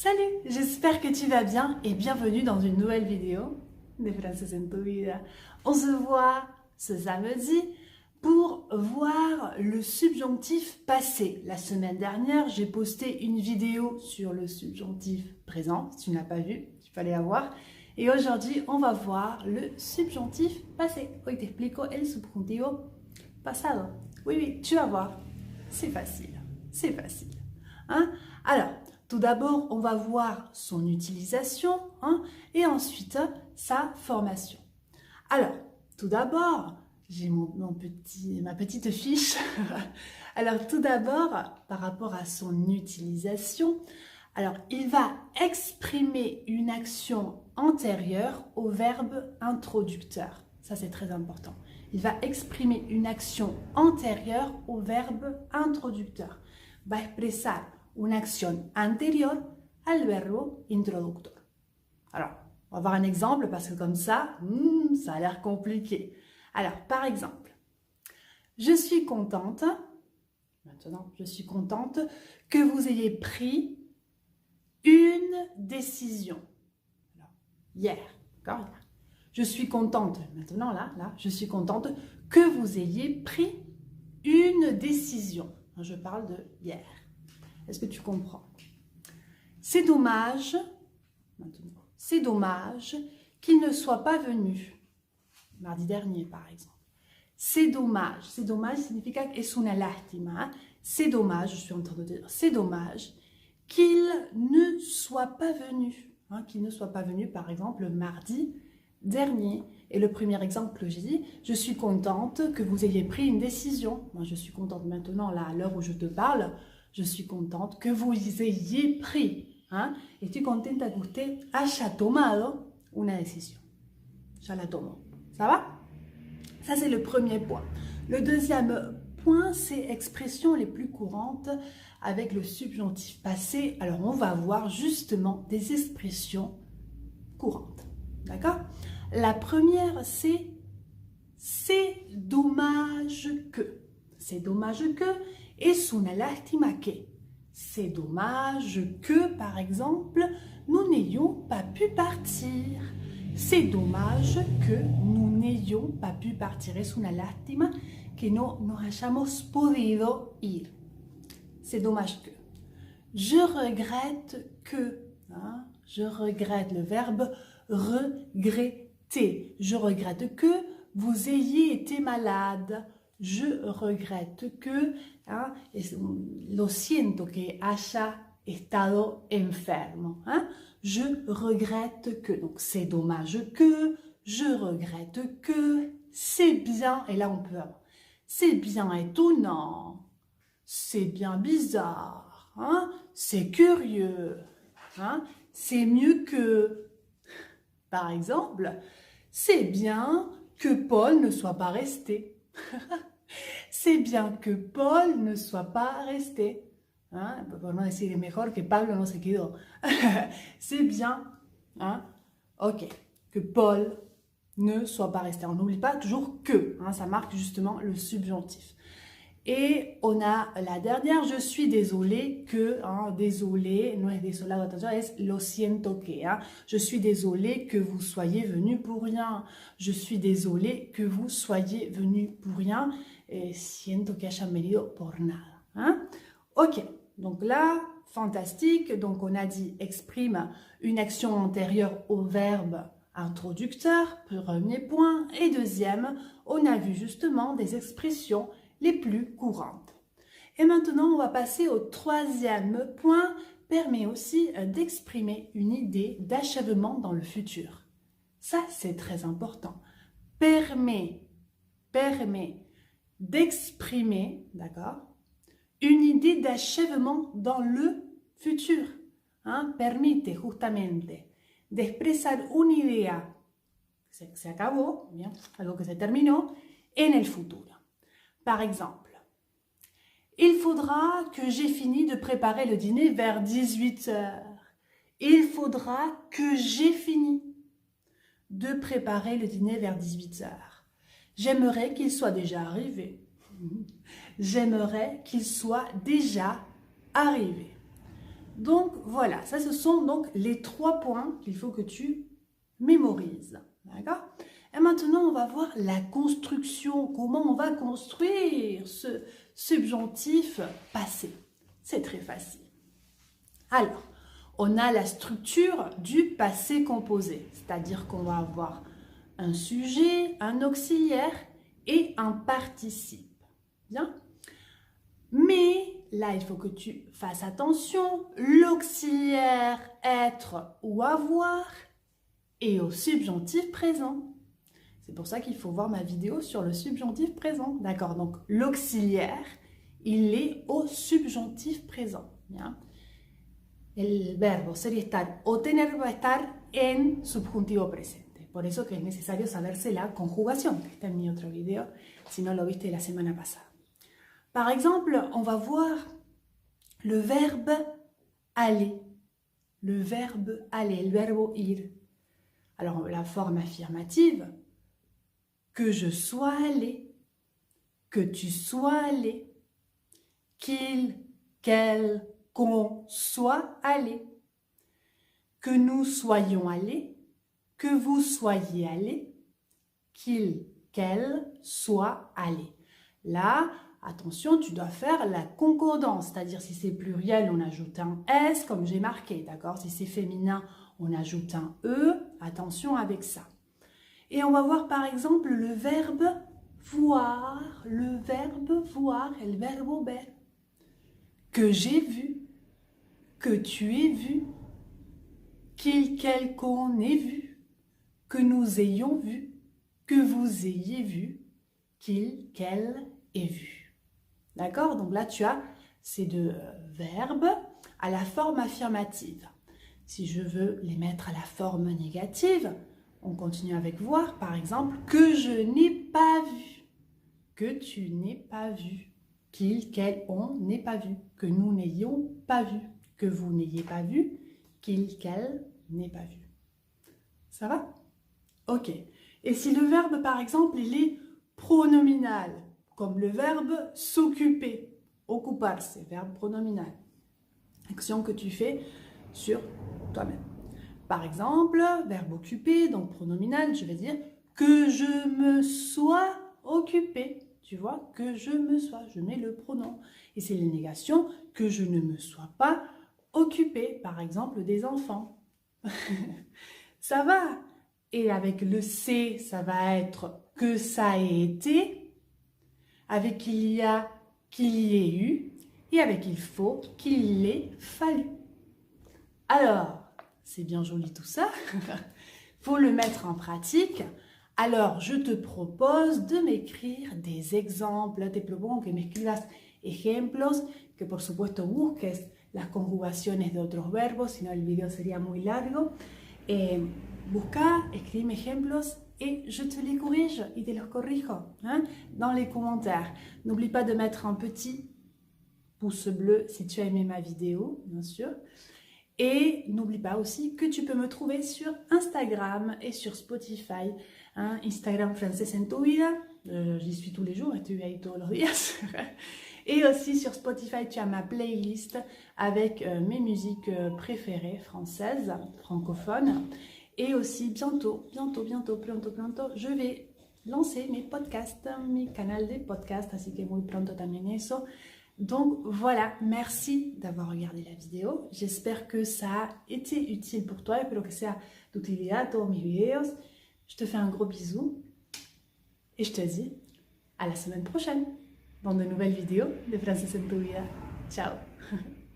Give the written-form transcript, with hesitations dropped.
Salut, j'espère que tu vas bien et bienvenue dans une nouvelle vidéo de Francés en tu vida. On se voit ce samedi pour voir le subjonctif passé. La semaine dernière, j'ai posté une vidéo sur le subjonctif présent. Si tu n'as pas vu, il fallait la voir. Et aujourd'hui, on va voir le subjonctif passé. Hoy te explico el subjuntivo pasado. Oui, tu vas voir. C'est facile. C'est facile. Hein? Alors, tout d'abord, on va voir son utilisation et ensuite sa formation. Alors, tout d'abord, j'ai ma petite fiche. Alors, tout d'abord, par rapport à son utilisation, alors, il va exprimer une action antérieure au verbe introducteur. Ça, c'est très important. Il va exprimer une action antérieure au verbe introducteur. Va expresar una acción anterior al verbo introductor. Alors, on va voir un exemple parce que comme ça, ça a l'air compliqué. Alors, par exemple, je suis contente, maintenant, je suis contente que vous ayez pris une décision. Alors, hier, d'accord? Je suis contente, maintenant, là, je suis contente que vous ayez pris une décision. Je parle de hier. Est-ce que tu comprends? C'est dommage, maintenant, c'est dommage qu'il ne soit pas venu mardi dernier, par exemple. C'est dommage significa que es una lástima. C'est dommage, je suis en train de dire, c'est dommage qu'il ne soit pas venu. Qu'il ne soit pas venu, par exemple, le mardi dernier. Et le premier exemple que j'ai dit, je suis contente que vous ayez pris une décision. Moi, je suis contente maintenant, là, à l'heure où je te parle, je suis contente que vous ayez pris. Estoy contenta que usted haya tomado una decisión. Ya la tomo. Ça va? Ça, c'est le premier point. Le deuxième point, c'est expressions les plus courantes avec le subjonctif passé. Alors, on va voir justement des expressions courantes. D'accord? La première, c'est dommage que. C'est dommage que. Es una lástima que. C'est dommage que, par exemple, nous n'ayons pas pu partir. C'est dommage que nous n'ayons pas pu partir. Es una lástima que no nos hayamos podido ir. C'est dommage que. Je regrette que. Je regrette le verbe regretter. Je regrette que vous ayez été malade. Je regrette que, lo siento que haya estado enfermo. Je regrette que, donc c'est dommage que, je regrette que, c'est bien, et là on peut avoir, c'est bien étonnant, c'est bien bizarre, c'est curieux, c'est mieux que, par exemple, c'est bien que Paul ne soit pas resté. C'est bien que Paul ne soit pas resté. Por no decir mejor que Pablo no se quedó. C'est bien, ok, que Paul ne soit pas resté. On n'oublie pas toujours que, ça marque justement le subjonctif. Et on a la dernière, je suis désolée que, désolé, no es desolado, attention, es lo siento que, je suis désolée que vous soyez venu pour rien, je suis désolée que vous soyez venu pour rien, et siento que hayan venido por nada. Ok, donc là, fantastique, donc on a dit exprime une action antérieure au verbe introducteur, premier point, et deuxième, on a vu justement des expressions les plus courantes. Et maintenant, on va passer au troisième point, permet aussi d'exprimer une idée d'achèvement dans le futur. Ça, c'est très important. Permet d'exprimer, d'accord, une idée d'achèvement dans le futur. Permite justamente de expresar una idea que se acabó, bien, algo que se terminó, en el futuro. Par exemple, il faudra que j'ai fini de préparer le dîner vers 18 h. Il faudra que j'ai fini de préparer le dîner vers 18 h. J'aimerais qu'il soit déjà arrivé. J'aimerais qu'il soit déjà arrivé. Donc voilà, ça ce sont donc les 3 points qu'il faut que tu mémorises. D'accord? Et maintenant, on va voir la construction, comment on va construire ce subjonctif passé. C'est très facile. Alors, on a la structure du passé composé, c'est-à-dire qu'on va avoir un sujet, un auxiliaire et un participe. Bien? Mais là, il faut que tu fasses attention, l'auxiliaire être ou avoir est au subjonctif présent. C'est pour ça qu'il faut voir ma vidéo sur le subjonctif présent. D'accord? Donc, l'auxiliaire, il est au subjonctif présent. Bien? El verbo ser y estar o tener va a estar en subjuntivo presente. Por eso que es necesario saberse la conjugación, que está en mi otro video, si no lo viste la semana pasada. Par exemple, on va voir le verbe aller. Le verbe aller, le verbo ir. Alors, la forme affirmative, que je sois allé, que tu sois allé, qu'il, qu'elle, qu'on soit allé, que nous soyons allés, que vous soyez allés, qu'il, qu'elle soit allé. Là, attention, tu dois faire la concordance, c'est-à-dire si c'est pluriel, on ajoute un S comme j'ai marqué, d'accord? Si c'est féminin, on ajoute un E, attention avec ça. Et on va voir par exemple le verbe voir, le verbo ver, que j'ai vu, que tu aies vu, qu'il, quel, qu'on ait vu, que nous ayons vu, que vous ayez vu, qu'il, qu'elle ait vu. D'accord? Donc là, tu as ces 2 verbes à la forme affirmative. Si je veux les mettre à la forme négative, on continue avec voir, par exemple, que je n'ai pas vu, que tu n'aies pas vu, qu'il, qu'elle, on n'ait pas vu, que nous n'ayons pas vu, que vous n'ayez pas vu, qu'il, qu'elle n'ait pas vu. Ça va? Ok. Et si le verbe, par exemple, il est pronominal, comme le verbe s'occuper, occuparse, verbe pronominal, action que tu fais sur toi-même. Par exemple, verbe occupé, donc pronominal, je vais dire que je me sois occupé. Tu vois, que je me sois, je mets le pronom. Et c'est les négations, que je ne me sois pas occupé, par exemple, des enfants. Ça va. Et avec le C, ça va être que ça ait été. Avec il y a, qu'il y ait eu. Et avec il faut, qu'il l'ait fallu. Alors, c'est bien joli tout ça. Faut le mettre en pratique. Alors, je te propose de m'écrire des exemples. Te propongo que me escribas ejemplos, que por supuesto busques las conjugaciones de otros verbos, si no el video sería muy largo. Busca, escribe ejemplos et je te les corrige y te los corrijo dans les commentaires. N'oublie pas de mettre un petit pouce bleu si tu as aimé ma vidéo, bien sûr. Et n'oublie pas aussi que tu peux me trouver sur Instagram et sur Spotify. Instagram Francés en tu vida, j'y suis tous les jours, estoy ahí todos los días. Et aussi sur Spotify, tu as ma playlist avec mes musiques préférées françaises, francophones. Et aussi bientôt, je vais lancer mes podcasts, mi canal de podcast, así que muy pronto también eso. Donc voilà, merci d'avoir regardé la vidéo. J'espère que ça a été utile pour toi. Espero que sea de utilidad todos mis videos. Je te fais un gros bisou et je te dis à la semaine prochaine dans de nouvelles vidéos de Francés en tu vida. Ciao.